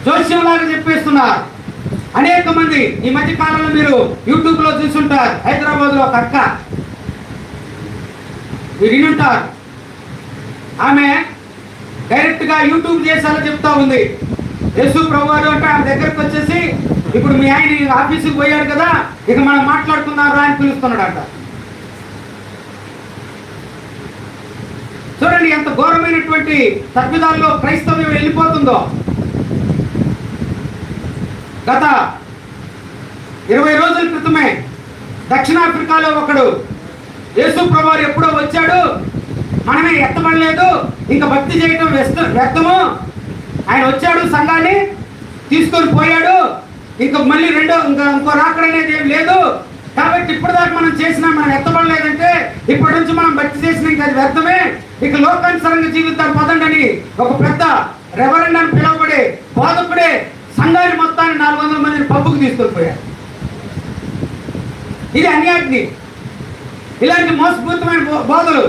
జోస్యంలాగా చెప్పేస్తున్నారు అనేక మంది. ఈ మధ్య కాలంలో మీరు యూట్యూబ్లో చూసుంటారు. హైదరాబాద్లో ఒక అక్క, మీరు వినుంటారు. ఆమె డైరెక్ట్గా యూట్యూబ్ చేసేలా చెప్తా ఉంది. యేసు ప్రభువారు అంటే ఆమె దగ్గరకు వచ్చేసి, ఇప్పుడు మీ ఆయన ఆఫీసుకి పోయాడు కదా, ఇక మనం మాట్లాడుకుందాం రా అని పిలుస్తున్నాడంట. చూడండి ఎంత ఘోరమైనటువంటి తప్పిదాల్లో క్రైస్తవ్యం వెళ్ళిపోతుందో. గత 20 రోజుల క్రితమే దక్షిణాఫ్రికాలో ఒకడు యేసు ప్రభువారు ఎప్పుడో వచ్చాడు, మనమే ఎత్తబడలేదు, ఇంకా భక్తి చేయటం వ్యర్థము, ఆయన వచ్చాడు సంఘాన్ని తీసుకొని పోయాడు, ఇంకా మళ్ళీ ఇంకో రాకడ అనేది ఏం లేదు, కాబట్టి ఇప్పటిదాకా మనం చేసినా మనం ఎత్తబడలేదంటే ఇప్పటి నుంచి మనం భక్తి చేసిన ఇంకా అది వ్యర్థమే, ఇక లోకానుసారంగా జీవితాలు పదండి అని ఒక పెద్ద రెవరెండ్ అని పిలువబడే బోధకుడే సంఘాన్ని మొత్తాన్ని 400 మందిని పబ్బుకు తీసుకొని పోయాడు. ఇది అన్యాజ్ఞి. ఇలాంటి మోసపూరితమైన బోధలు